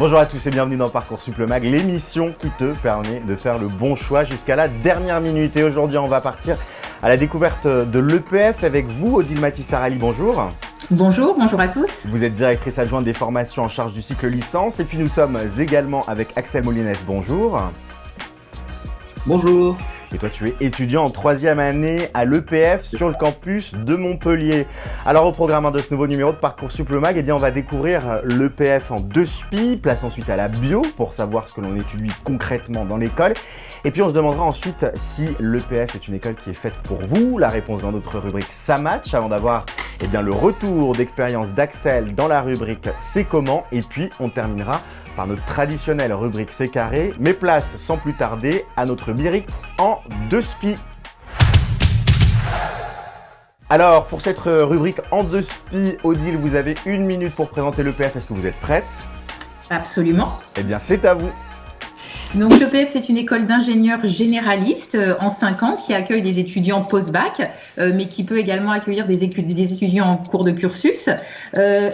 Bonjour à tous et bienvenue dans Parcoursup le Mag, l'émission qui te permet de faire le bon choix jusqu'à la dernière minute. Et aujourd'hui, on va partir à la découverte de l'EPF avec vous, Odile Matissarali. Bonjour. Bonjour à tous. Vous êtes directrice adjointe des formations en charge du cycle licence. Et puis nous sommes également avec Axel Molines. Bonjour. Bonjour. Et toi, tu es étudiant en 3e année à l'EPF sur le campus de Montpellier. Alors, au programme de ce nouveau numéro de Parcoursup le Mag, on va découvrir l'EPF en 2 SPI, place ensuite à la bio pour savoir ce que l'on étudie concrètement dans l'école. Et puis, on se demandera ensuite si l'EPF est une école qui est faite pour vous. La réponse dans notre rubrique Ça match, avant d'avoir le retour d'expérience d'Axel dans la rubrique C'est comment. Et puis, on terminera par notre traditionnelle rubrique C'est carré, mais place sans plus tarder à notre lyrique en 2 SPI. Alors, pour cette rubrique en 2 SPI, Odile, vous avez 1 minute pour présenter l'EPF. Est-ce que vous êtes prête ? Absolument. Eh bien, c'est à vous. Donc l'EPF, c'est une école d'ingénieurs généralistes en 5 ans qui accueille des étudiants post-bac, mais qui peut également accueillir des étudiants en cours de cursus.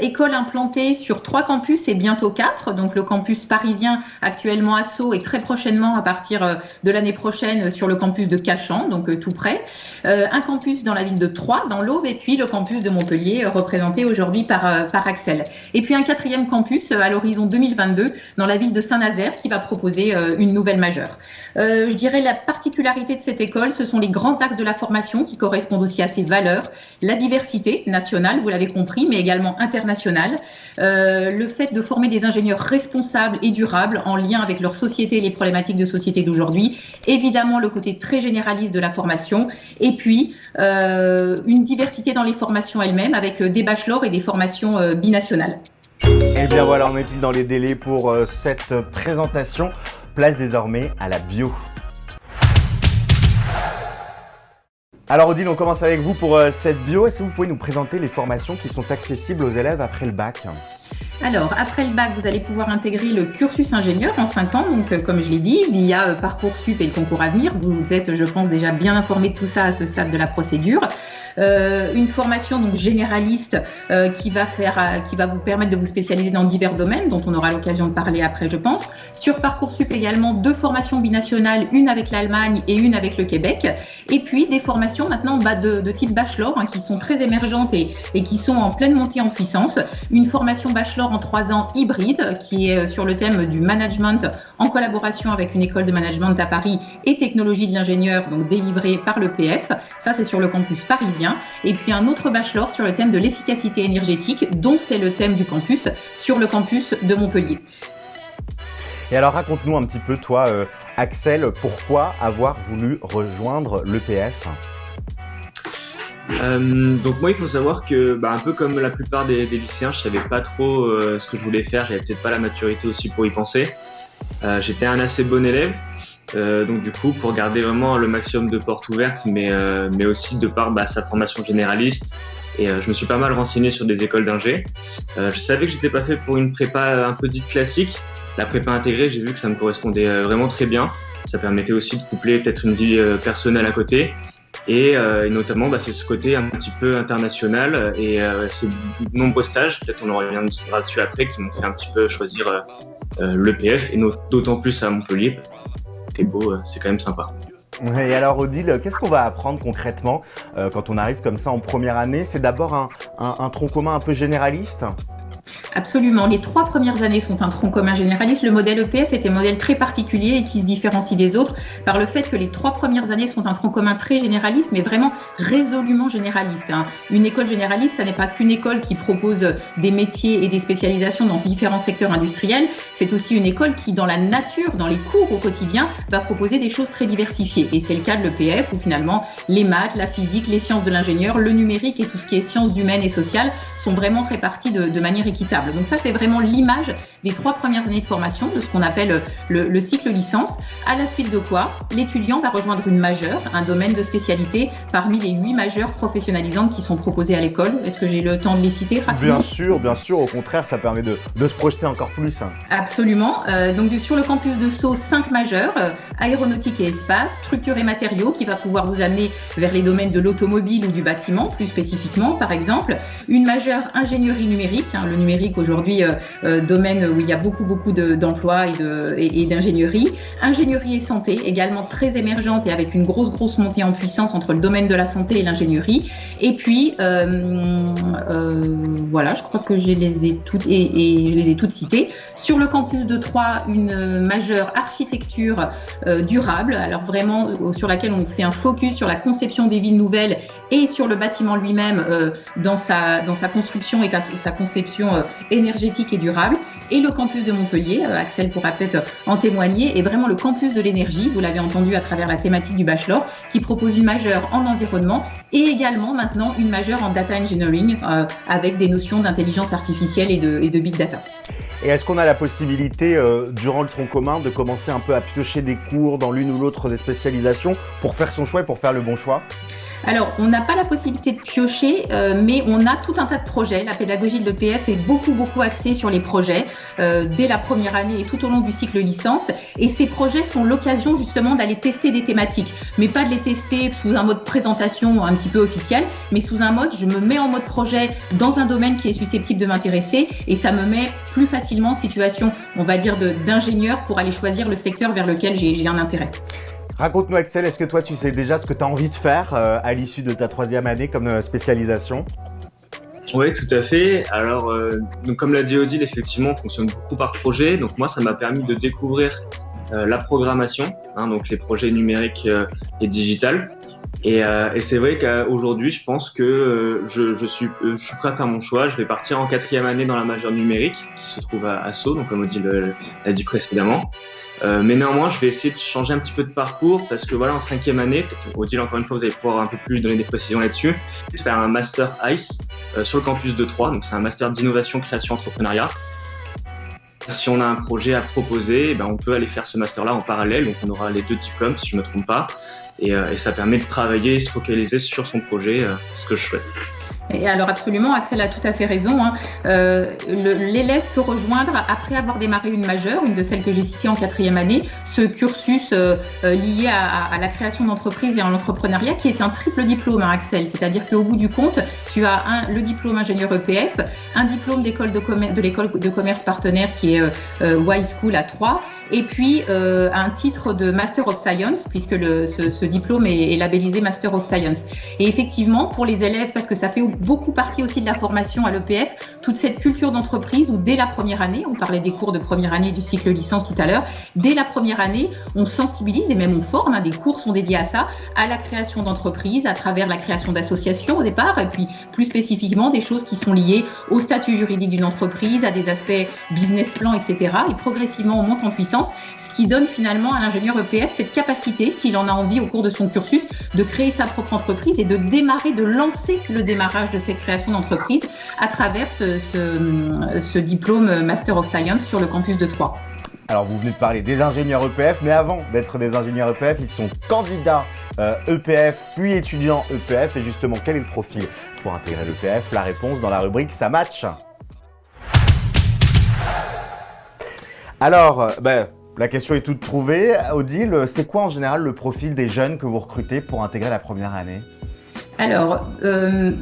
École implantée sur 3 campus et bientôt 4, donc le campus parisien actuellement à Sceaux et très prochainement à partir de l'année prochaine sur le campus de Cachan, donc tout près. Un campus dans la ville de Troyes, dans l'Aube, et puis le campus de Montpellier, représenté aujourd'hui par Axel. Et puis un 4e campus à l'horizon 2022 dans la ville de Saint-Nazaire qui va proposer une nouvelle majeure. Je dirais la particularité de cette école, ce sont les grands axes de la formation qui correspondent aussi à ses valeurs, la diversité nationale, vous l'avez compris, mais également internationale, le fait de former des ingénieurs responsables et durables en lien avec leur société et les problématiques de société d'aujourd'hui, évidemment le côté très généraliste de la formation, et puis une diversité dans les formations elles-mêmes avec des bachelors et des formations binationales. Et bien voilà, on est pile dans les délais pour cette présentation. Place désormais à la bio. Alors Odile, on commence avec vous pour cette bio. Est-ce que vous pouvez nous présenter les formations qui sont accessibles aux élèves après le bac ? Alors, après le bac, vous allez pouvoir intégrer le cursus ingénieur en 5 ans, donc comme je l'ai dit, via Parcoursup et le concours Avenir. Vous êtes, je pense, déjà bien informé de tout ça à ce stade de la procédure. Une formation donc généraliste qui va vous permettre de vous spécialiser dans divers domaines, dont on aura l'occasion de parler après, je pense. Sur Parcoursup également, 2 formations binationales, une avec l'Allemagne et une avec le Québec. Et puis des formations maintenant de type bachelor, qui sont très émergentes et qui sont en pleine montée en puissance. Une formation bachelor en 3 ans hybride qui est sur le thème du management en collaboration avec une école de management à Paris et technologie de l'ingénieur, donc délivrée par l'EPF. Ça, c'est sur le campus parisien. Et puis un autre bachelor sur le thème de l'efficacité énergétique, dont c'est le thème du campus, sur le campus de Montpellier. Et alors raconte-nous un petit peu, toi, Axel, pourquoi avoir voulu rejoindre l'EPF ? Donc moi, il faut savoir que, un peu comme la plupart des lycéens, je savais pas trop ce que je voulais faire. J'avais peut-être pas la maturité aussi pour y penser. J'étais un assez bon élève, donc du coup, pour garder vraiment le maximum de portes ouvertes, mais aussi de par sa formation généraliste. Et je me suis pas mal renseigné sur des écoles d'ingé. Je savais que j'étais pas fait pour une prépa un peu dite classique. La prépa intégrée, j'ai vu que ça me correspondait vraiment très bien. Ça permettait aussi de coupler peut-être une vie personnelle à côté. Et notamment, c'est ce côté un petit peu international et ces nombreux stages, peut-être on en reviendra dessus après, qui m'ont fait un petit peu choisir l'EPF, et d'autant plus à Montpellier. C'est beau, c'est quand même sympa. Et alors Odile, qu'est-ce qu'on va apprendre concrètement quand on arrive comme ça en première année ? C'est d'abord un tronc commun un peu généraliste ? Absolument. Les 3 premières années sont un tronc commun généraliste. Le modèle EPF est un modèle très particulier et qui se différencie des autres par le fait que les 3 premières années sont un tronc commun très généraliste, mais vraiment résolument généraliste. Une école généraliste, ça n'est pas qu'une école qui propose des métiers et des spécialisations dans différents secteurs industriels. C'est aussi une école qui, dans la nature, dans les cours au quotidien, va proposer des choses très diversifiées. Et c'est le cas de l'EPF où finalement les maths, la physique, les sciences de l'ingénieur, le numérique et tout ce qui est sciences humaines et sociales sont vraiment répartis de manière équitable. Donc ça, c'est vraiment l'image des 3 premières années de formation de ce qu'on appelle le cycle licence. À la suite de quoi, l'étudiant va rejoindre une majeure, un domaine de spécialité parmi les 8 majeures professionnalisantes qui sont proposées à l'école. Est-ce que j'ai le temps de les citer rapidement ? Bien sûr. Au contraire, ça permet de se projeter encore plus. Absolument. Donc sur le campus de Sceaux, 5 majeures, aéronautique et espace, structure et matériaux qui va pouvoir vous amener vers les domaines de l'automobile ou du bâtiment, plus spécifiquement par exemple. Une majeure ingénierie numérique, le numérique numérique aujourd'hui, domaine où il y a beaucoup d'emplois et d'ingénierie. Ingénierie et santé, également très émergente et avec une grosse montée en puissance entre le domaine de la santé et l'ingénierie. Et puis, voilà, je crois que je les ai toutes citées. Sur le campus de Troyes, une majeure architecture durable, alors vraiment sur laquelle on fait un focus sur la conception des villes nouvelles et sur le bâtiment lui-même dans sa construction et sa conception énergétique et durable. Et le campus de Montpellier, Axel pourra peut-être en témoigner, est vraiment le campus de l'énergie, vous l'avez entendu à travers la thématique du bachelor, qui propose une majeure en environnement et également maintenant une majeure en data engineering avec des notions d'intelligence artificielle et de big data. Et est-ce qu'on a la possibilité, durant le tronc commun, de commencer un peu à piocher des cours dans l'une ou l'autre des spécialisations pour faire son choix et pour faire le bon choix ? Alors, on n'a pas la possibilité de piocher, mais on a tout un tas de projets. La pédagogie de l'EPF est beaucoup axée sur les projets dès la première année et tout au long du cycle licence. Et ces projets sont l'occasion justement d'aller tester des thématiques, mais pas de les tester sous un mode présentation un petit peu officiel, mais sous un mode, je me mets en mode projet dans un domaine qui est susceptible de m'intéresser et ça me met plus facilement en situation, on va dire, d'ingénieur pour aller choisir le secteur vers lequel j'ai un intérêt. Raconte-nous Axel, est-ce que toi tu sais déjà ce que tu as envie de faire à l'issue de ta 3e année comme spécialisation ? Oui, tout à fait. Alors, donc comme l'a dit Odile, effectivement, on fonctionne beaucoup par projet. Donc moi, ça m'a permis de découvrir la programmation, donc les projets numériques et digital. Et c'est vrai qu'aujourd'hui, je pense que je suis prêt à faire mon choix. Je vais partir en 4e année dans la majeure numérique qui se trouve à Sceaux, donc comme Odile l'a dit précédemment. Mais néanmoins, je vais essayer de changer un petit peu de parcours parce que voilà, en 5e année, Odile, encore une fois, vous allez pouvoir un peu plus donner des précisions là-dessus, faire un master ICE sur le campus de Troyes. Donc c'est un master d'innovation, création, entrepreneuriat. Si on a un projet à proposer, on peut aller faire ce master-là en parallèle. Donc on aura les 2 diplômes, si je ne me trompe pas. Et ça permet de travailler et se focaliser sur son projet, ce que je souhaite. Et alors absolument, Axel a tout à fait raison. L'élève peut rejoindre, après avoir démarré une majeure, une de celles que j'ai citées en 4e année, ce cursus lié à la création d'entreprise et à l'entrepreneuriat qui est un triple diplôme, Axel. C'est-à-dire qu'au bout du compte, tu as le diplôme ingénieur EPF, un diplôme d'école de l'école de commerce partenaire qui est Y School à Troyes, et puis un titre de Master of Science, puisque ce diplôme est labellisé Master of Science. Et effectivement, pour les élèves, parce que ça fait beaucoup partie aussi de la formation à l'EPF, toute cette culture d'entreprise où dès la première année, on parlait des cours de première année du cycle licence tout à l'heure, dès la première année, on sensibilise et même on forme, des cours sont dédiés à ça, à la création d'entreprises, à travers la création d'associations au départ, et puis plus spécifiquement des choses qui sont liées au statut juridique d'une entreprise, à des aspects business plan, etc. Et progressivement, on monte en puissance, ce qui donne finalement à l'ingénieur EPF cette capacité, s'il en a envie au cours de son cursus, de créer sa propre entreprise et de lancer le démarrage de cette création d'entreprise à travers ce diplôme Master of Science sur le campus de Troyes. Alors vous venez de parler des ingénieurs EPF, mais avant d'être des ingénieurs EPF, ils sont candidats EPF puis étudiants EPF. Et justement, quel est le profil pour intégrer l'EPF? La réponse dans la rubrique Ça match. Alors, la question est toute trouvée. Odile, c'est quoi en général le profil des jeunes que vous recrutez pour intégrer la première année? Alors,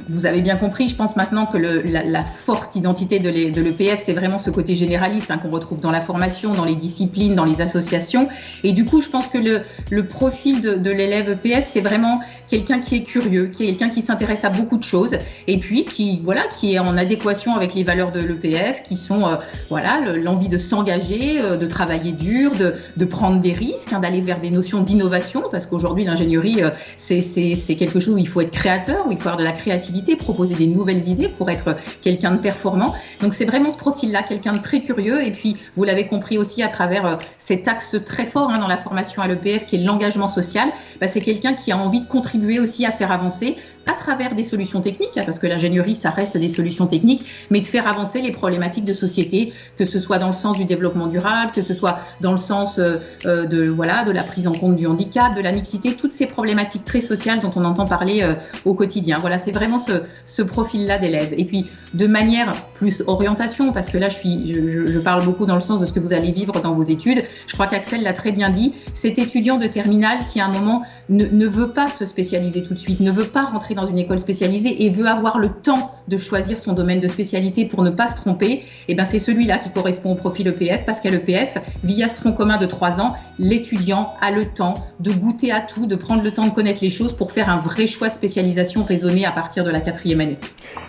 vous avez bien compris, je pense maintenant que la forte identité de l'EPF, c'est vraiment ce côté généraliste qu'on retrouve dans la formation, dans les disciplines, dans les associations. Et du coup, je pense que le profil de l'élève EPF, c'est vraiment quelqu'un qui est curieux, qui est quelqu'un qui s'intéresse à beaucoup de choses et puis qui est en adéquation avec les valeurs de l'EPF, qui sont l'envie de s'engager, de travailler dur, de prendre des risques, d'aller vers des notions d'innovation, parce qu'aujourd'hui, l'ingénierie, c'est quelque chose où il faut être créateur, où il faut avoir de la créativité, proposer des nouvelles idées pour être quelqu'un de performant. Donc c'est vraiment ce profil-là, quelqu'un de très curieux. Et puis vous l'avez compris aussi à travers cet axe très fort dans la formation à l'EPF qui est l'engagement social. C'est quelqu'un qui a envie de contribuer aussi à faire avancer à travers des solutions techniques, parce que l'ingénierie ça reste des solutions techniques, mais de faire avancer les problématiques de société, que ce soit dans le sens du développement durable, que ce soit dans le sens de la prise en compte du handicap, de la mixité, toutes ces problématiques très sociales dont on entend parler au quotidien. Voilà, c'est vraiment ce profil-là d'élèves. Et puis, de manière plus orientation, parce que là, je parle beaucoup dans le sens de ce que vous allez vivre dans vos études. Je crois qu'Axel l'a très bien dit. Cet étudiant de terminale qui, à un moment, ne veut pas se spécialiser tout de suite, ne veut pas rentrer dans une école spécialisée et veut avoir le temps de choisir son domaine de spécialité pour ne pas se tromper, et ben c'est celui-là qui correspond au profil EPF, parce qu'à l'EPF, via ce tronc commun de 3 ans, l'étudiant a le temps de goûter à tout, de prendre le temps de connaître les choses pour faire un vrai choix de spécialisation raisonné à partir de la 4e année.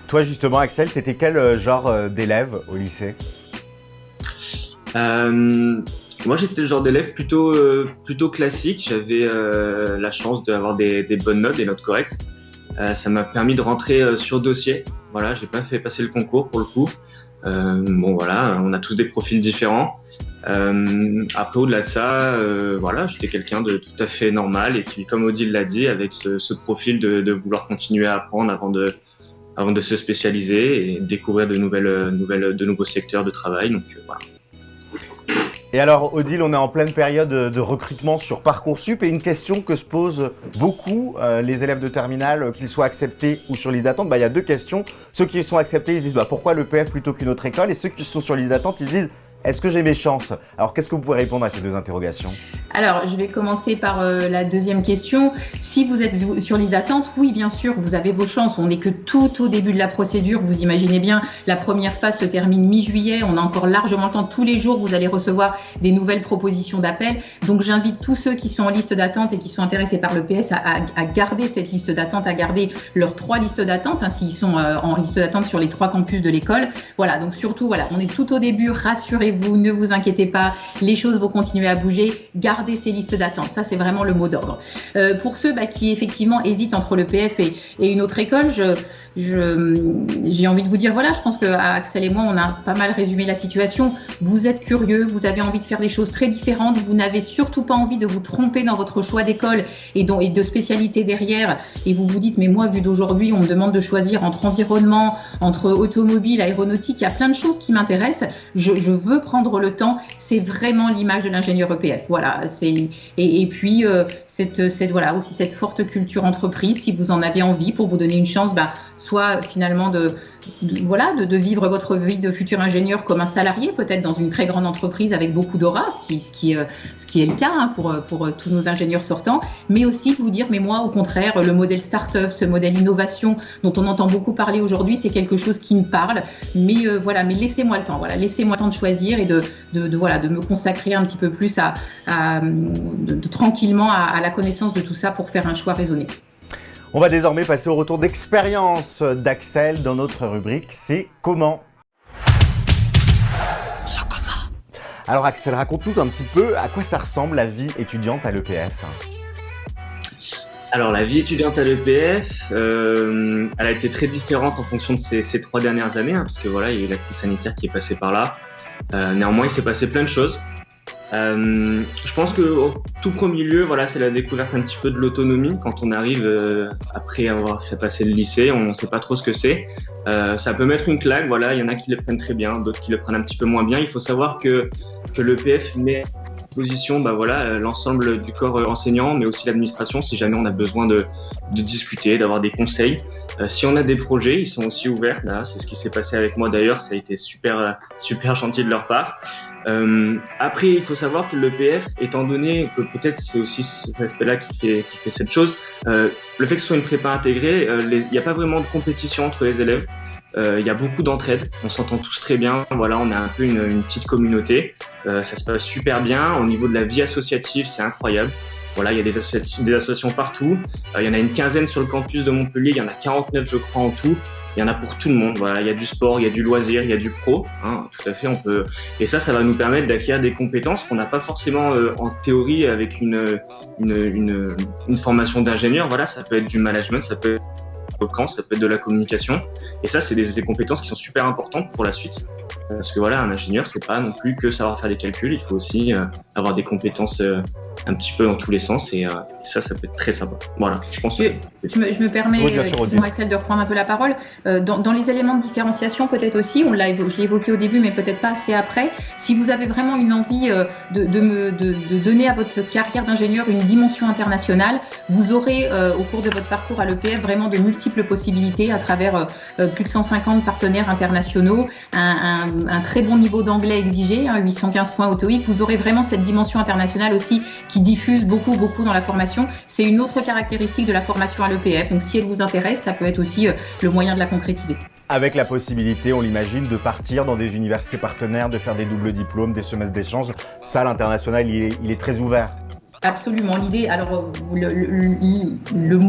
Toi justement Axel, t'étais quel genre d'élève au lycée ? Moi, j'étais le genre d'élève plutôt classique. J'avais la chance d'avoir des bonnes notes, des notes correctes. Ça m'a permis de rentrer sur dossier. Voilà, j'ai pas fait passer le concours pour le coup. Bon voilà, on a tous des profils différents. Après, au-delà de ça, voilà, j'étais quelqu'un de tout à fait normal. Et puis, comme Odile l'a dit, avec ce profil de vouloir continuer à apprendre avant de se spécialiser et découvrir de nouveaux secteurs de travail. Donc voilà. Et alors Odile, on est en pleine période de recrutement sur Parcoursup et une question que se posent beaucoup les élèves de terminale, qu'ils soient acceptés ou sur liste d'attente, il y a 2 questions. Ceux qui sont acceptés, ils se disent pourquoi l'EPF plutôt qu'une autre école, et ceux qui sont sur liste d'attente, ils se disent est-ce que j'ai mes chances ? Alors qu'est-ce que vous pouvez répondre à ces 2 interrogations ? Alors, je vais commencer par la deuxième question. Si vous êtes sur liste d'attente, oui, bien sûr, vous avez vos chances. On n'est que tout au début de la procédure. Vous imaginez bien, la première phase se termine mi-juillet. On a encore largement le temps. Tous les jours, vous allez recevoir des nouvelles propositions d'appel. Donc, j'invite tous ceux qui sont en liste d'attente et qui sont intéressés par l'EPS à garder cette liste d'attente, à garder leurs 3 listes d'attente, s'ils sont en liste d'attente sur les 3 campus de l'école. Voilà, donc surtout, voilà, on est tout au début. Rassurez-vous, ne vous inquiétez pas. Les choses vont continuer à bouger. Gardez ces listes d'attente, ça c'est vraiment le mot d'ordre. Pour ceux qui effectivement hésitent entre l'EPF et une autre école, j'ai envie de vous dire, voilà, je pense qu'Axel et moi, on a pas mal résumé la situation. Vous êtes curieux, vous avez envie de faire des choses très différentes, vous n'avez surtout pas envie de vous tromper dans votre choix d'école et de spécialité derrière, et vous vous dites, mais moi, vu d'aujourd'hui, on me demande de choisir entre environnement, entre automobile, aéronautique, il y a plein de choses qui m'intéressent, je veux prendre le temps, c'est vraiment l'image de l'ingénieur EPF, voilà. Et puis, voilà, aussi cette forte culture entreprise, si vous en avez envie, pour vous donner une chance, soit finalement de vivre votre vie de futur ingénieur comme un salarié, peut-être dans une très grande entreprise avec beaucoup d'aura, ce qui est le cas pour tous nos ingénieurs sortants, mais aussi de vous dire, mais moi, au contraire, le modèle start-up, ce modèle innovation dont on entend beaucoup parler aujourd'hui, c'est quelque chose qui me parle, mais mais laissez-moi le temps, laissez-moi le temps de choisir et de me consacrer un petit peu plus tranquillement à la connaissance de tout ça pour faire un choix raisonné. On va désormais passer au retour d'expérience d'Axel dans notre rubrique C'est comment ? Alors Axel, raconte-nous un petit peu à quoi ça ressemble la vie étudiante à l'EPF. Alors la vie étudiante à l'EPF, elle a été très différente en fonction de ces 3 dernières années, parce que voilà, il y a eu la crise sanitaire qui est passée par là. Néanmoins, il s'est passé plein de choses. Je pense qu'au tout premier lieu, c'est la découverte un petit peu de l'autonomie. Quand on arrive après avoir fait passer le lycée, on ne sait pas trop ce que c'est. Ça peut mettre une claque, il y en a qui le prennent très bien, d'autres qui le prennent un petit peu moins bien. Il faut savoir que l'EPF met à disposition l'ensemble du corps enseignant, mais aussi l'administration, si jamais on a besoin de discuter, d'avoir des conseils. Si on a des projets, ils sont aussi ouverts. Là, c'est ce qui s'est passé avec moi d'ailleurs, ça a été super gentil de leur part. Après, il faut savoir que l'EPF, étant donné que peut-être c'est aussi cet aspect-là qui fait cette chose, le fait que ce soit une prépa intégrée, il n'y a pas vraiment de compétition entre les élèves. Il y a beaucoup d'entraide, on s'entend tous très bien, on a un peu une petite communauté, ça se passe super bien. Au niveau de la vie associative, c'est incroyable. Il y a des associations partout, il y en a une 15aine sur le campus de Montpellier, il y en a 49 je crois en tout. Il y en a pour tout le monde. Il y a du sport, il y a du loisir, il y a du pro. Tout à fait, on peut. Et ça va nous permettre d'acquérir des compétences qu'on n'a pas forcément en théorie avec une formation d'ingénieur. Ça peut être du management, ça peut être éloquent, ça peut être de la communication. Et ça, c'est des compétences qui sont super importantes pour la suite. Parce que voilà, un ingénieur, c'est pas non plus que savoir faire des calculs, il faut aussi avoir des compétences un petit peu dans tous les sens, et ça peut être très sympa. Voilà, je pense. Je me permets, excuse-moi Axel, de reprendre un peu la parole. Dans les éléments de différenciation, peut-être aussi, je l'ai évoqué au début, mais peut-être pas assez après, si vous avez vraiment une envie de donner à votre carrière d'ingénieur une dimension internationale, vous aurez au cours de votre parcours à l'EPF vraiment de multiples possibilités à travers plus de 150 partenaires internationaux, un très bon niveau d'anglais exigé, 815 points au TOEIC. Vous aurez vraiment cette dimension internationale aussi qui diffuse beaucoup dans la formation. C'est une autre caractéristique de la formation à l'EPF. Donc si elle vous intéresse, ça peut être aussi le moyen de la concrétiser. Avec la possibilité, on l'imagine, de partir dans des universités partenaires, de faire des doubles diplômes, des semestres d'échange. Ça, l'international, il est très ouvert. Absolument. L'idée, alors,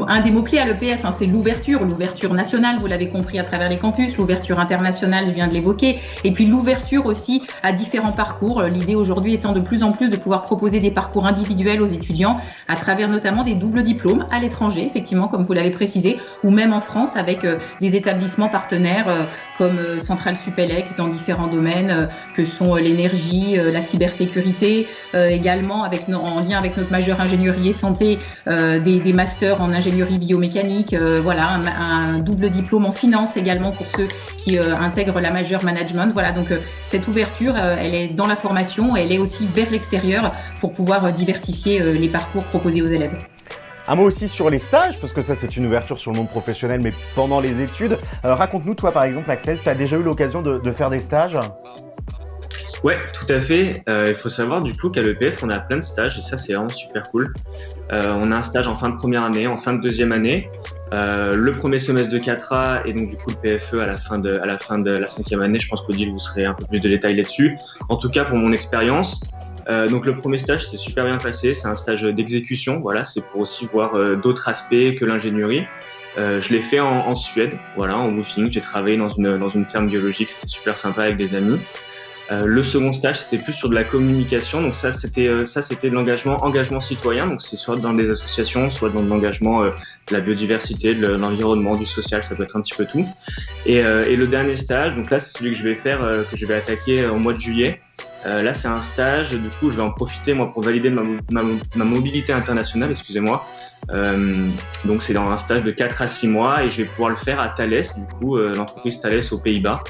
un des mots-clés à l'EPF, c'est l'ouverture nationale, vous l'avez compris à travers les campus, l'ouverture internationale, je viens de l'évoquer, et puis l'ouverture aussi à différents parcours. L'idée aujourd'hui étant de plus en plus de pouvoir proposer des parcours individuels aux étudiants à travers notamment des doubles diplômes à l'étranger, effectivement, comme vous l'avez précisé, ou même en France avec des établissements partenaires comme Centrale Supélec dans différents domaines que sont l'énergie, la cybersécurité, également en lien avec notre majeure ingénierie et santé, des masters en ingénierie biomécanique, voilà, un double diplôme en finance également pour ceux qui intègrent la majeure management. Voilà, donc cette ouverture, elle est dans la formation, elle est aussi vers l'extérieur pour pouvoir diversifier les parcours proposés aux élèves. Un mot aussi sur les stages, parce que ça c'est une ouverture sur le monde professionnel, mais pendant les études. Raconte-nous, toi par exemple Axel, tu as déjà eu l'occasion de faire des stages ? Ouais, tout à fait. Il faut savoir du coup qu'à l'EPF, on a plein de stages et ça, c'est vraiment super cool. On a un stage en fin de première année, en fin de deuxième année, le premier semestre de 4A et donc du coup le PFE à la fin de la cinquième année. Je pense qu'Odile, vous serez un peu plus de détails là-dessus. En tout cas, pour mon expérience, donc le premier stage s'est super bien passé. C'est un stage d'exécution. Voilà, c'est pour aussi voir d'autres aspects que l'ingénierie. Je l'ai fait en Suède, voilà, en woofing. J'ai travaillé dans une ferme biologique. C'était super sympa avec des amis. Le second stage, c'était plus sur de la communication. Donc ça, c'était de engagement citoyen. Donc c'est soit dans des associations, soit dans de l'engagement de la biodiversité, de l'environnement, du social. Ça peut être un petit peu tout. Et le dernier stage, donc là, c'est celui que je vais faire, que je vais attaquer au mois de juillet. Là, c'est un stage. Du coup, je vais en profiter moi pour valider ma mobilité internationale. Excusez-moi. Donc c'est dans un stage de 4 à 6 mois et je vais pouvoir le faire à Thales. Du coup, l'entreprise Thales aux Pays-Bas,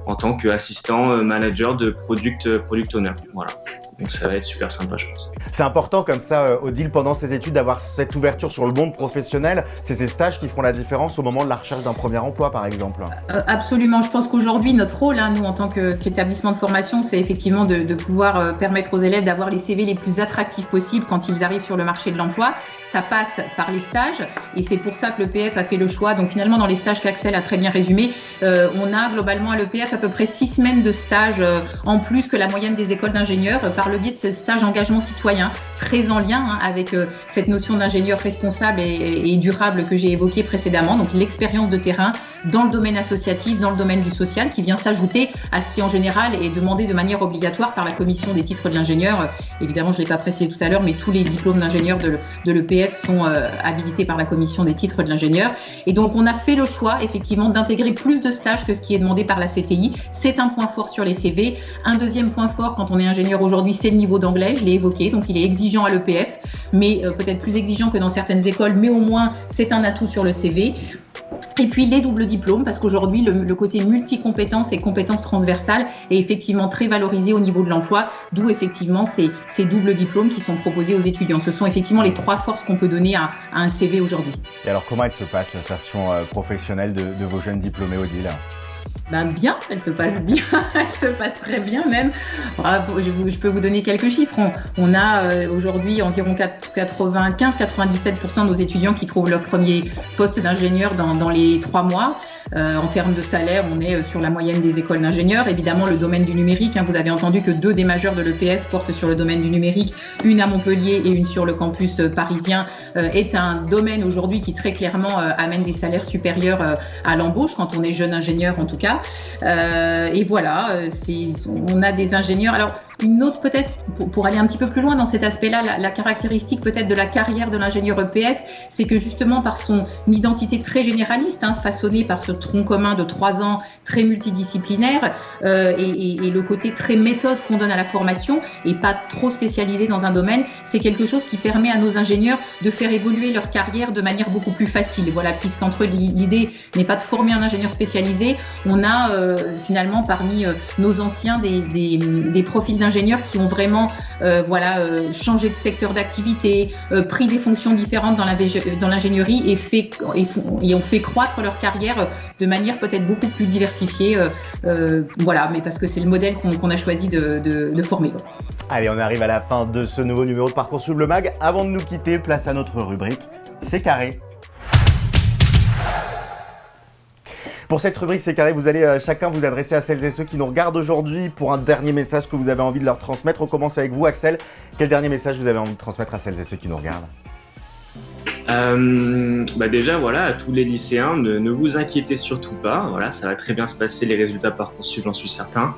en tant qu'assistant manager de product owner. Voilà. Donc ça va être super sympa, je pense. C'est important comme ça, Odile, pendant ses études, d'avoir cette ouverture sur le monde professionnel. C'est ces stages qui feront la différence au moment de la recherche d'un premier emploi, par exemple. Absolument. Je pense qu'aujourd'hui, notre rôle, nous, en tant qu'établissement de formation, c'est effectivement de pouvoir permettre aux élèves d'avoir les CV les plus attractifs possibles quand ils arrivent sur le marché de l'emploi. Ça passe par les stages et c'est pour ça que l'EPF a fait le choix. Donc finalement, dans les stages qu'Axel a très bien résumé, on a globalement à l'EPF à peu près 6 semaines de stage en plus que la moyenne des écoles d'ingénieurs par le biais de ce stage engagement citoyen, très en lien avec cette notion d'ingénieur responsable et durable que j'ai évoquée précédemment. Donc l'expérience de terrain dans le domaine associatif, dans le domaine du social, qui vient s'ajouter à ce qui en général est demandé de manière obligatoire par la commission des titres de l'ingénieur. Évidemment, je ne l'ai pas précisé tout à l'heure, mais tous les diplômes d'ingénieur de l'EPF sont habilités par la commission des titres de l'ingénieur. Et donc on a fait le choix effectivement d'intégrer plus de stages que ce qui est demandé par la CTI. C'est un point fort sur les CV. Un deuxième point fort quand on est ingénieur aujourd'hui, c'est le niveau d'anglais, je l'ai évoqué, donc il est exigeant à l'EPF, mais peut-être plus exigeant que dans certaines écoles, mais au moins c'est un atout sur le CV. Et puis les doubles diplômes, parce qu'aujourd'hui le côté multi-compétences et compétences transversales est effectivement très valorisé au niveau de l'emploi, d'où effectivement ces doubles diplômes qui sont proposés aux étudiants. Ce sont effectivement les 3 forces qu'on peut donner à un CV aujourd'hui. Et alors comment elle se passe l'insertion professionnelle de vos jeunes diplômés, Odile ? Bien, elle se passe bien, elle se passe très bien même. Je peux vous donner quelques chiffres. On a aujourd'hui environ 95-97% de nos étudiants qui trouvent leur premier poste d'ingénieur dans les 3 mois. En termes de salaire, on est sur la moyenne des écoles d'ingénieurs. Évidemment, le domaine du numérique, vous avez entendu que 2 des majeurs de l'EPF portent sur le domaine du numérique, une à Montpellier et une sur le campus parisien, est un domaine aujourd'hui qui très clairement amène des salaires supérieurs à l'embauche quand on est jeune ingénieur en tout cas. Et voilà, on a des ingénieurs. Alors, Une autre peut-être, pour aller un petit peu plus loin dans cet aspect-là, la caractéristique peut-être de la carrière de l'ingénieur EPF, c'est que justement par son identité très généraliste, façonnée par ce tronc commun de 3 ans très multidisciplinaire et le côté très méthode qu'on donne à la formation et pas trop spécialisé dans un domaine, c'est quelque chose qui permet à nos ingénieurs de faire évoluer leur carrière de manière beaucoup plus facile. Voilà, puisqu'entre l'idée n'est pas de former un ingénieur spécialisé, on a finalement parmi nos anciens des profils d'ingénieurs qui ont vraiment changé de secteur d'activité, pris des fonctions différentes dans l'ingénierie et ont fait croître leur carrière de manière peut-être beaucoup plus diversifiée. Mais parce que c'est le modèle qu'on a choisi de former. Allez, on arrive à la fin de ce nouveau numéro de Parcoursup le Mag. Avant de nous quitter, place à notre rubrique C'est carré. Pour cette rubrique C'est carré, vous allez chacun vous adresser à celles et ceux qui nous regardent aujourd'hui pour un dernier message que vous avez envie de leur transmettre. On commence avec vous, Axel. Quel dernier message vous avez envie de transmettre à celles et ceux qui nous regardent ? Déjà, à tous les lycéens, ne vous inquiétez surtout pas. Ça va très bien se passer, les résultats Parcoursup, j'en suis certain.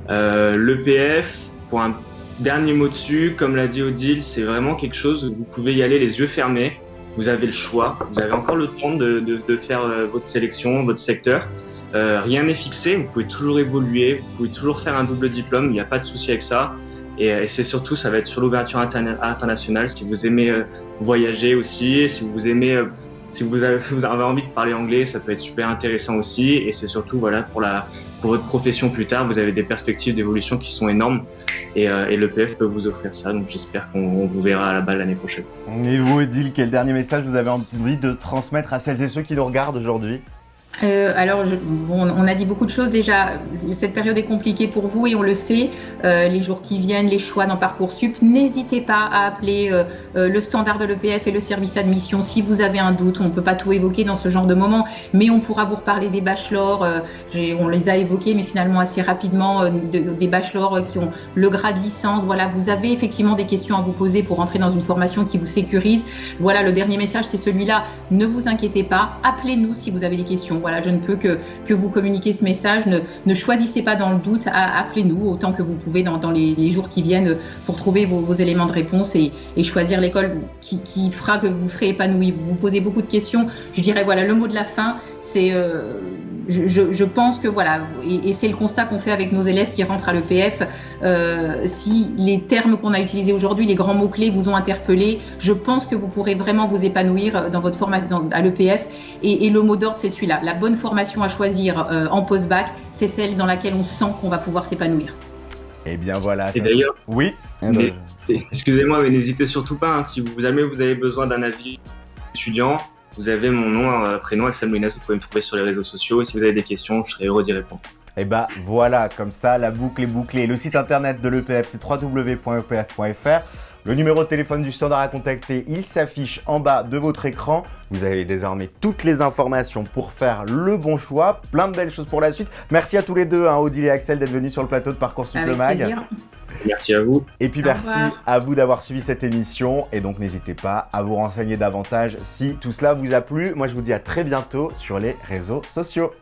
L'EPF, pour un dernier mot dessus, comme l'a dit Odile, c'est vraiment quelque chose où vous pouvez y aller les yeux fermés. Vous avez le choix, vous avez encore le temps de faire votre sélection, votre secteur. Rien n'est fixé, vous pouvez toujours évoluer, vous pouvez toujours faire un double diplôme, il n'y a pas de souci avec ça. Et c'est surtout, ça va être sur l'ouverture internationale. Si vous aimez voyager aussi, si vous avez envie de parler anglais, ça peut être super intéressant aussi. Et c'est surtout, pour votre profession plus tard, vous avez des perspectives d'évolution qui sont énormes. Et l'EPF peut vous offrir ça. Donc j'espère qu'on vous verra à la balle l'année prochaine. Et vous, Odile, quel dernier message vous avez envie de transmettre à celles et ceux qui nous regardent aujourd'hui ? On a dit beaucoup de choses déjà. Cette période est compliquée pour vous et on le sait. Les jours qui viennent, les choix dans Parcoursup, n'hésitez pas à appeler le standard de l'EPF et le service admission si vous avez un doute. On ne peut pas tout évoquer dans ce genre de moment, mais on pourra vous reparler des bachelors. On les a évoqués, mais finalement assez rapidement, des bachelors qui ont le grade licence. Vous avez effectivement des questions à vous poser pour entrer dans une formation qui vous sécurise. Le dernier message, c'est celui-là. Ne vous inquiétez pas. Appelez-nous si vous avez des questions. Je ne peux que vous communiquer ce message. Ne choisissez pas dans le doute, appelez-nous autant que vous pouvez dans les jours qui viennent pour trouver vos éléments de réponse et choisir l'école qui fera que vous serez épanoui. Vous vous posez beaucoup de questions. Je dirais, le mot de la fin, c'est je pense que et c'est le constat qu'on fait avec nos élèves qui rentrent à l'EPF. Si les termes qu'on a utilisés aujourd'hui, les grands mots-clés vous ont interpellé, je pense que vous pourrez vraiment vous épanouir dans votre formation à l'EPF. Et le mot d'ordre, c'est celui-là. La bonne formation à choisir en post-bac, c'est celle dans laquelle on sent qu'on va pouvoir s'épanouir. Et bien voilà. Et d'ailleurs, oui. Excusez-moi, mais n'hésitez surtout pas. Si vous avez besoin d'un avis étudiant, vous avez mon nom, prénom, Axel Molinas, vous pouvez me trouver sur les réseaux sociaux. Et si vous avez des questions, je serai heureux d'y répondre. Et voilà, comme ça, la boucle est bouclée. Le site internet de l'EPF, c'est www.epf.fr. Le numéro de téléphone du standard à contacter, il s'affiche en bas de votre écran. Vous avez désormais toutes les informations pour faire le bon choix. Plein de belles choses pour la suite. Merci à tous les deux, Odile et Axel, d'être venus sur le plateau de Parcoursup le Mag. Plaisir. Merci à vous. Et puis merci à vous d'avoir suivi cette émission. Et donc n'hésitez pas à vous renseigner davantage si tout cela vous a plu. Moi je vous dis à très bientôt sur les réseaux sociaux.